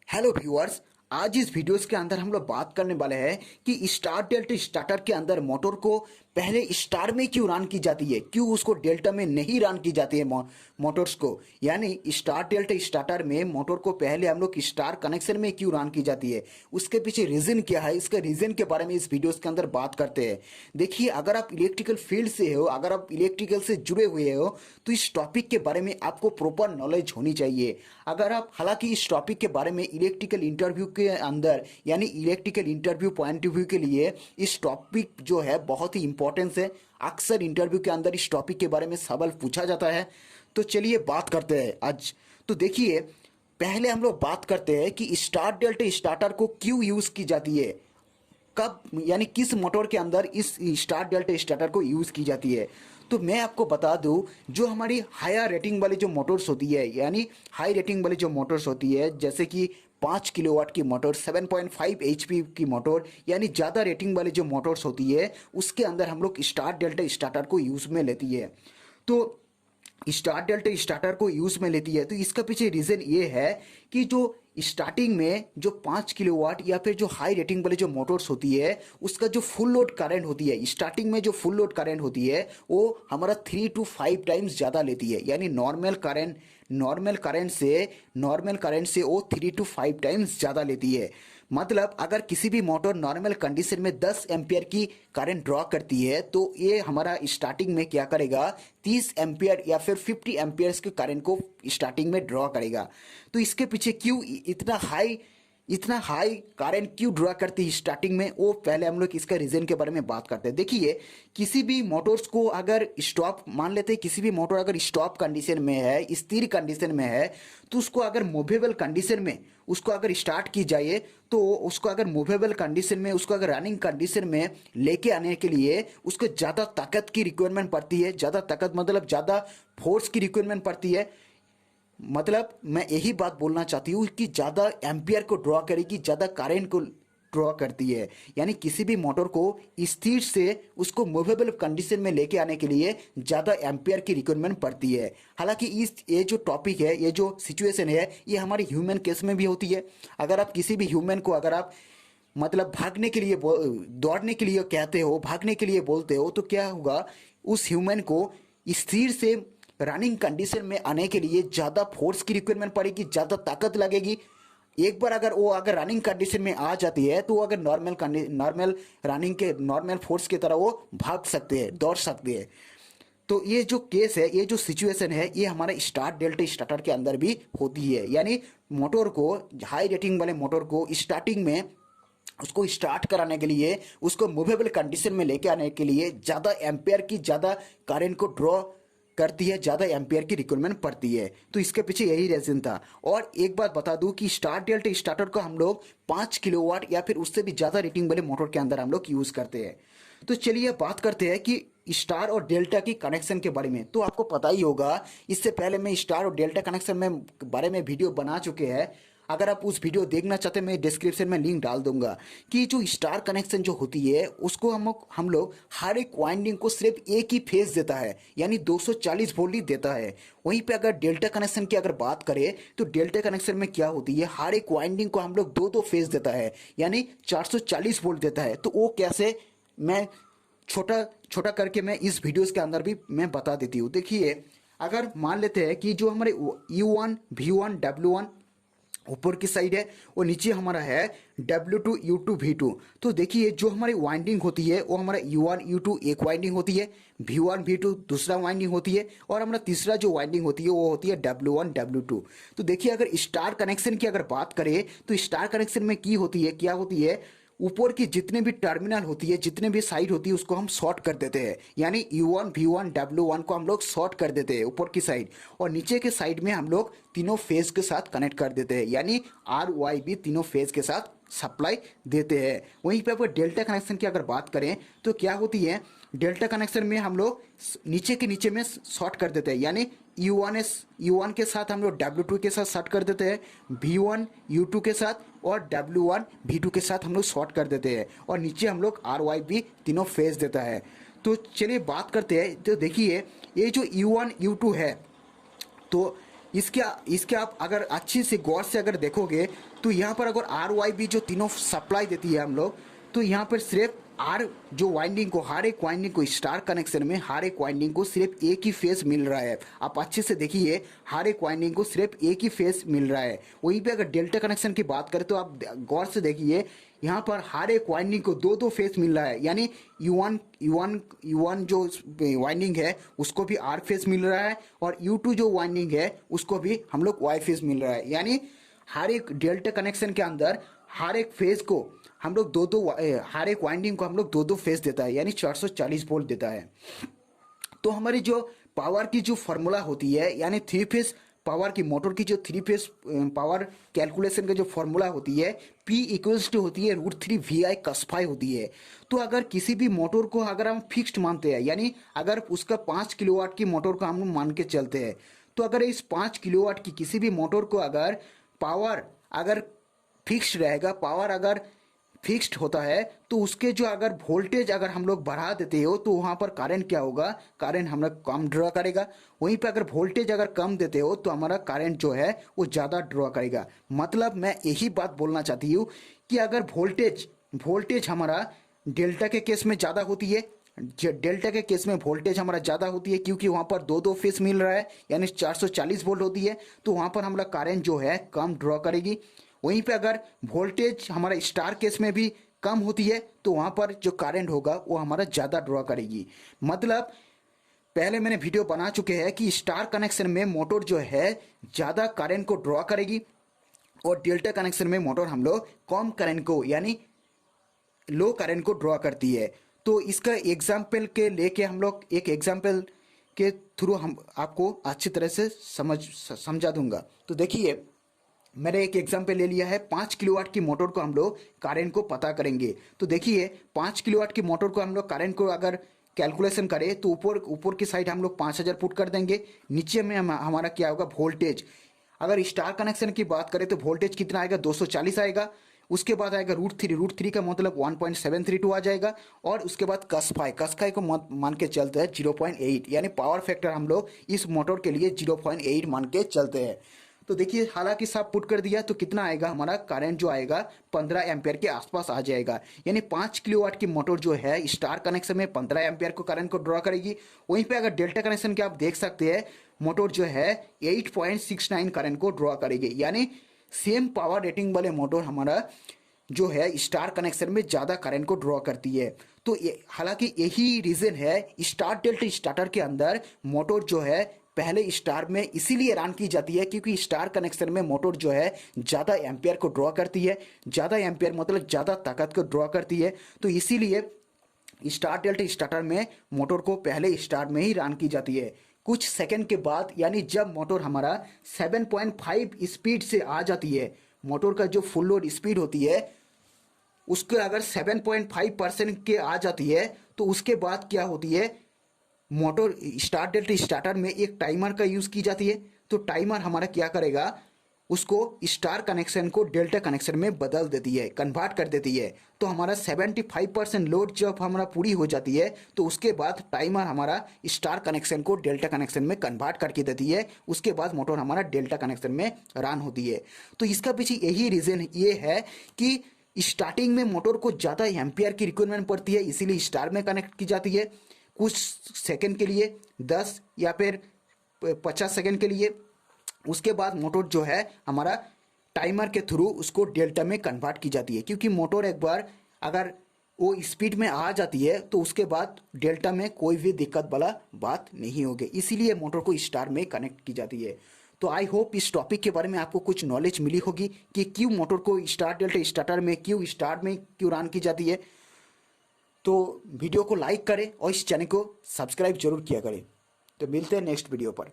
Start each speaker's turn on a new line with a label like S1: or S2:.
S1: Hello viewers. आज इस videos के अंदर हम लोग बात करने वाले हैं कि स्टार डेल्टा स्टार्टर के अंदर मोटर को पहले स्टार में क्यों रन की जाती है, क्यों उसको डेल्टा में नहीं रन की जाती है मोटर्स को। यानी स्टार डेल्टा स्टार्टर में मोटर को पहले हम लोग स्टार कनेक्शन में क्यों रन की जाती है, उसके पीछे रीजन क्या है, इसके रीजन के बारे में इस वीडियोस के अंदर बात करते हैं। देखिए, अगर आप इलेक्ट्रिकल फील्ड से हो, अगर आप इलेक्ट्रिकल से जुड़े हुए हो तो इस टॉपिक के बारे में आपको प्रॉपर नॉलेज होनी चाहिए। अगर आप हालांकि इस टॉपिक के बारे में इलेक्ट्रिकल इंटरव्यू के अंदर यानी electrical interview point of view के लिए इस टॉपिक जो है बहुत ही इंपॉर्टेंस है। अक्सर इंटरव्यू के अंदर इस टॉपिक के बारे में सवाल पूछा जाता है। तो चलिए बात करते हैं आज। तो देखिए, पहले हम लोग बात करते हैं कि स्टार डेल्टा स्टार्टर को क्यों यूज की जाती है, कब यानी किस मोटर के अंदर इस स्टार डेल्टा स्टार्टर को यूज़ की जाती है। तो मैं आपको बता दूं, जो हमारी हायर रेटिंग वाली जो मोटर्स होती है, यानी हाई रेटिंग वाली जो मोटर्स होती है, जैसे कि 5 किलोवाट की मोटर, 7.5 एचपी की मोटर, यानी ज़्यादा रेटिंग वाली जो मोटर्स होती है उसके अंदर हम लोग स्टार डेल्टा स्टार्टर को यूज़ में लेती है। तो स्टार डेल्टा स्टार्टर को यूज में लेती है, तो इसका पीछे रीजन ये है कि जो स्टार्टिंग में जो 5 किलोवाट या फिर जो हाई रेटिंग वाली जो मोटर्स होती है उसका जो फुल लोड करंट होती है, स्टार्टिंग में जो फुल लोड करंट होती है वो हमारा 3 to 5 टाइम्स ज़्यादा लेती है। यानी नॉर्मल करंट से वो 3 to 5 टाइम्स ज़्यादा लेती है। मतलब अगर किसी भी मोटर नॉर्मल कंडीशन में 10 एम्पियर की करंट ड्रॉ करती है तो ये हमारा स्टार्टिंग में क्या करेगा, 30 एम्पियर या फिर 50 एम्पियर्स के करंट को स्टार्टिंग में ड्रॉ करेगा। तो इसके पीछे क्यों इतना हाई करंट क्यों ड्रॉ करती है स्टार्टिंग में, वो पहले हम लोग इसका रीजन के बारे में बात करते हैं। देखिए, किसी भी मोटर्स को अगर स्टॉप मान लेते हैं, किसी भी मोटर अगर स्टॉप कंडीशन में है, स्थिर कंडीशन में है, तो उसको अगर मूवेबल कंडीशन में उसको अगर स्टार्ट की जाए तो उसको अगर मूवेबल कंडीशन में उसको अगर रनिंग कंडीशन में लेके आने के लिए उसको ज़्यादा ताकत की रिक्वायरमेंट पड़ती है। ज़्यादा ताकत मतलब ज़्यादा फोर्स की रिक्वायरमेंट पड़ती है। मतलब मैं यही बात बोलना चाहती हूँ कि ज़्यादा एम्पियर को ड्रॉ करेगी, ज़्यादा करंट को ड्रॉ करती है। यानी किसी भी मोटर को स्थिर से उसको मूवेबल कंडीशन में लेके आने के लिए ज़्यादा एम्पियर की रिक्वायरमेंट पड़ती है। हालांकि ये जो टॉपिक है, ये जो सिचुएशन है, ये हमारे ह्यूमन केस में भी होती है। अगर आप किसी भी ह्यूमन को अगर आप मतलब भागने के लिए दौड़ने के लिए कहते हो, भागने के लिए बोलते हो, तो क्या होगा, उस ह्यूमन को स्थिर से रनिंग कंडीशन में आने के लिए ज़्यादा फोर्स की रिक्वायरमेंट पड़ेगी, ज़्यादा ताकत लगेगी। एक बार अगर वो रनिंग कंडीशन में आ जाती है तो वो अगर नॉर्मल रनिंग के नॉर्मल फोर्स की तरह वो भाग सकते हैं, दौड़ सकते हैं। तो ये जो केस है, ये जो सिचुएशन है, ये हमारा स्टार डेल्टा स्टार्टर के अंदर भी होती है। यानी मोटर को, हाई रेटिंग वाले मोटर को स्टार्टिंग में उसको स्टार्ट कराने के लिए, उसको मूवेबल कंडीशन में लेके आने के लिए ज़्यादा एम्पेयर की, ज़्यादा करंट को ड्रॉ करती है, ज़्यादा एम्पियर की रिक्वायरमेंट पड़ती है। तो इसके पीछे यही रीजन था। और एक बात बता दूं कि स्टार डेल्टा स्टार्टर को हम लोग 5 किलोवाट या फिर उससे भी ज़्यादा रेटिंग वाले मोटर के अंदर हम लोग यूज़ करते हैं। तो चलिए बात करते हैं कि स्टार और डेल्टा की कनेक्शन के बारे में। तो आपको पता ही होगा, इससे पहले मैं स्टार और डेल्टा कनेक्शन में बारे में वीडियो बना चुके हैं। अगर आप उस वीडियो देखना चाहते हैं, मैं डिस्क्रिप्शन में लिंक डाल दूंगा कि जो स्टार कनेक्शन जो होती है उसको हम लोग हर एक वाइंडिंग को सिर्फ एक ही फेज देता है, यानी 240 वोल्ट ही देता है। वहीं पे अगर डेल्टा कनेक्शन की अगर बात करें तो डेल्टा कनेक्शन में क्या होती है, हर एक वाइंडिंग को हम लोग दो दो फेज देता है, यानी 440 वोल्ट देता है। तो वो कैसे, मैं छोटा छोटा करके मैं इस वीडियोस के अंदर भी मैं बता देती हूँ। देखिए, अगर मान लेते हैं कि जो हमारे U1 V1 W1 ऊपर की साइड है और नीचे हमारा है W2 U2 V2। तो देखिए, जो हमारी वाइंडिंग होती है वो हमारा U1 U2 एक वाइंडिंग होती है, V1 V2 दूसरा वाइंडिंग होती है, और हमारा तीसरा जो वाइंडिंग होती है वो होती है W1 W2। तो देखिए, अगर स्टार कनेक्शन की अगर बात करें तो स्टार कनेक्शन में क्या होती है, ऊपर की जितने भी टर्मिनल होती है, जितने भी साइड होती है, उसको हम शॉर्ट कर देते हैं। यानी U1 V1 W1 को हम लोग शॉर्ट कर देते हैं ऊपर की साइड, और नीचे के साइड में हम लोग तीनों फेज के साथ कनेक्ट कर देते हैं, यानी RYB तीनों फेज के साथ सप्लाई देते हैं। वहीं पे अगर डेल्टा कनेक्शन की अगर बात करें तो क्या होती है, डेल्टा कनेक्शन में हम लोग नीचे के नीचे में शॉर्ट कर देते हैं, यानी U1 के साथ हम लोग W2 के साथ शॉर्ट कर देते हैं, V1 U2 के साथ और W1 V2 के साथ हम लोग शॉर्ट कर देते हैं, और नीचे हम लोग RYB तीनों फेज देता है। तो चलिए बात करते हैं। तो देखिए, ये जो U1 U2 है, तो इसके इसके आप अगर अच्छी से गौर से अगर देखोगे तो यहाँ पर अगर आर वाई बी जो तीनों सप्लाई देती है हम लोग, तो यहाँ पर सिर्फ आर जो वाइंडिंग को, हर एक वाइंडिंग को स्टार कनेक्शन में हर एक वाइंडिंग को सिर्फ एक ही फेस मिल रहा है। आप अच्छे से देखिए, हर एक वाइंडिंग को सिर्फ एक ही फेस मिल रहा है। वहीं पे अगर डेल्टा कनेक्शन की बात करें तो आप गौर से देखिए, यहाँ पर हर एक वाइंडिंग को दो दो फेस मिल रहा है, यानी U1 जो वाइंडिंग है उसको भी आर फेस मिल रहा है, और U2 जो वाइंडिंग है उसको भी हम लोग वाई फेस मिल रहा है। यानी हर एक डेल्टा कनेक्शन के अंदर हर एक फेज को हम लोग हर एक वाइंडिंग को हम लोग दो दो फेज देता है, यानी 440 वोल्ट देता है। तो हमारी जो पावर की जो फॉर्मूला होती है, यानी थ्री फेज पावर की मोटर की जो थ्री फेज पावर कैलकुलेशन का जो फॉर्मूला होती है, P इक्वल्स टू होती है √3 VI cos phi होती है। तो अगर किसी भी मोटर को अगर हम फिक्स्ड मानते हैं, यानी अगर उसका 5 किलोवाट की मोटर को हम मान के चलते हैं, तो अगर इस 5 किलोवाट की किसी भी मोटर को अगर पावर अगर फिक्स्ड रहेगा, पावर अगर फिक्स्ड होता है, तो उसके जो अगर वोल्टेज अगर हम लोग बढ़ा देते हो तो वहाँ पर करंट क्या होगा, करंट हम लोग कम ड्रॉ करेगा। वहीं पे अगर वोल्टेज अगर कम देते हो तो हमारा करंट जो है वो ज़्यादा ड्रॉ करेगा। मतलब मैं यही बात बोलना चाहती हूँ कि अगर वोल्टेज हमारा डेल्टा के केस में ज़्यादा होती है, डेल्टा के केस में वोल्टेज हमारा ज़्यादा होती है क्योंकि वहाँ पर दो दो फेस मिल रहा है, यानी 440 वोल्ट होती है, तो वहाँ पर हमारा करंट जो है कम ड्रॉ करेगी। वहीं पे अगर वोल्टेज हमारा स्टार केस में भी कम होती है तो वहाँ पर जो करंट होगा वो हमारा ज़्यादा ड्रॉ करेगी। मतलब पहले मैंने वीडियो बना चुके हैं कि स्टार कनेक्शन में मोटर जो है ज़्यादा करंट को ड्रॉ करेगी, और डेल्टा कनेक्शन में मोटर हम लोग कम करंट को यानी लो करंट को ड्रॉ करती है। तो इसका एग्जाम्पल के लेके हम लोग एक एग्जाम्पल के थ्रू हम आपको अच्छी तरह से समझा दूंगा। तो देखिए, मैंने एक एग्जाम्पल ले लिया है, 5 किलोवाट की मोटर को हम लोग करंट को पता करेंगे। तो देखिए, 5 किलोवाट की मोटर को हम लोग करंट को अगर कैलकुलेशन करें तो ऊपर की साइड हम लोग 5000 पुट कर देंगे, नीचे में हमारा क्या होगा वोल्टेज। अगर स्टार कनेक्शन की बात करें तो वोल्टेज कितना आएगा, 240 आएगा। उसके बाद आएगा √3 का मतलब 1.732 आ जाएगा, और उसके बाद कस फाई को मान के चलते हैं 0.8, यानी पावर फैक्टर हम लोग इस मोटर के लिए 0.8 मान के चलते हैं। तो देखिए, हालांकि सब पुट कर दिया तो कितना आएगा, हमारा करंट जो आएगा 15 एम्पियर के आसपास आ जाएगा। यानी 5 किलोवाट की मोटर जो है स्टार कनेक्शन में 15 एम्पियर को करंट को ड्रॉ करेगी। वहीं पे अगर डेल्टा कनेक्शन के आप देख सकते हैं, मोटर जो है 8.69 करंट को ड्रॉ करेगी। यानी सेम पावर रेटिंग वाले मोटर हमारा जो है स्टार कनेक्शन में ज़्यादा करंट को ड्रॉ करती है। तो हालांकि यही रीज़न है स्टार डेल्टा स्टार्टर के अंदर मोटर जो है पहले स्टार में इसीलिए रन की जाती है क्योंकि स्टार कनेक्शन में मोटर जो है ज़्यादा एम्पियर को ड्रॉ करती है, ज़्यादा एम्पियर मतलब ज़्यादा ताकत को ड्रॉ करती है। तो इसीलिए स्टार डेल्टा स्टार्टर में मोटर को पहले स्टार में ही रन की जाती है। कुछ सेकंड के बाद, यानी जब मोटर हमारा 7.5 स्पीड से आ जाती है, मोटर का जो फुल लोड स्पीड होती है उसके अगर 7.5% के आ जाती है, तो उसके बाद क्या होती है, मोटर स्टार डेल्टा स्टार्टर में एक टाइमर का यूज़ की जाती है। तो टाइमर हमारा क्या करेगा, उसको स्टार कनेक्शन को डेल्टा कनेक्शन में बदल देती है, कन्वर्ट कर देती है। तो हमारा 75% लोड जब हमारा पूरी हो जाती है तो उसके बाद टाइमर हमारा स्टार कनेक्शन को डेल्टा कनेक्शन में कन्वर्ट करके देती है। उसके बाद मोटर हमारा डेल्टा कनेक्शन में रन होती है। तो इसका पीछे यही रीज़न ये है कि स्टार्टिंग में मोटर को ज़्यादा एम्पियर की रिक्वायरमेंट पड़ती है, इसीलिए स्टार में कनेक्ट की जाती है कुछ सेकंड के लिए, 10 या फिर 50 सेकंड के लिए। उसके बाद मोटर जो है हमारा टाइमर के थ्रू उसको डेल्टा में कन्वर्ट की जाती है, क्योंकि मोटर एक बार अगर वो स्पीड में आ जाती है तो उसके बाद डेल्टा में कोई भी दिक्कत वाला बात नहीं होगी, इसीलिए मोटर को स्टार में कनेक्ट की जाती है। तो आई होप इस टॉपिक के बारे में आपको कुछ नॉलेज मिली होगी कि क्यों मोटर को स्टार डेल्टा स्टार्टर में क्यों स्टार में क्यों रन की जाती है। तो वीडियो को लाइक करें और इस चैनल को सब्सक्राइब जरूर किया करें। तो मिलते हैं नेक्स्ट वीडियो पर।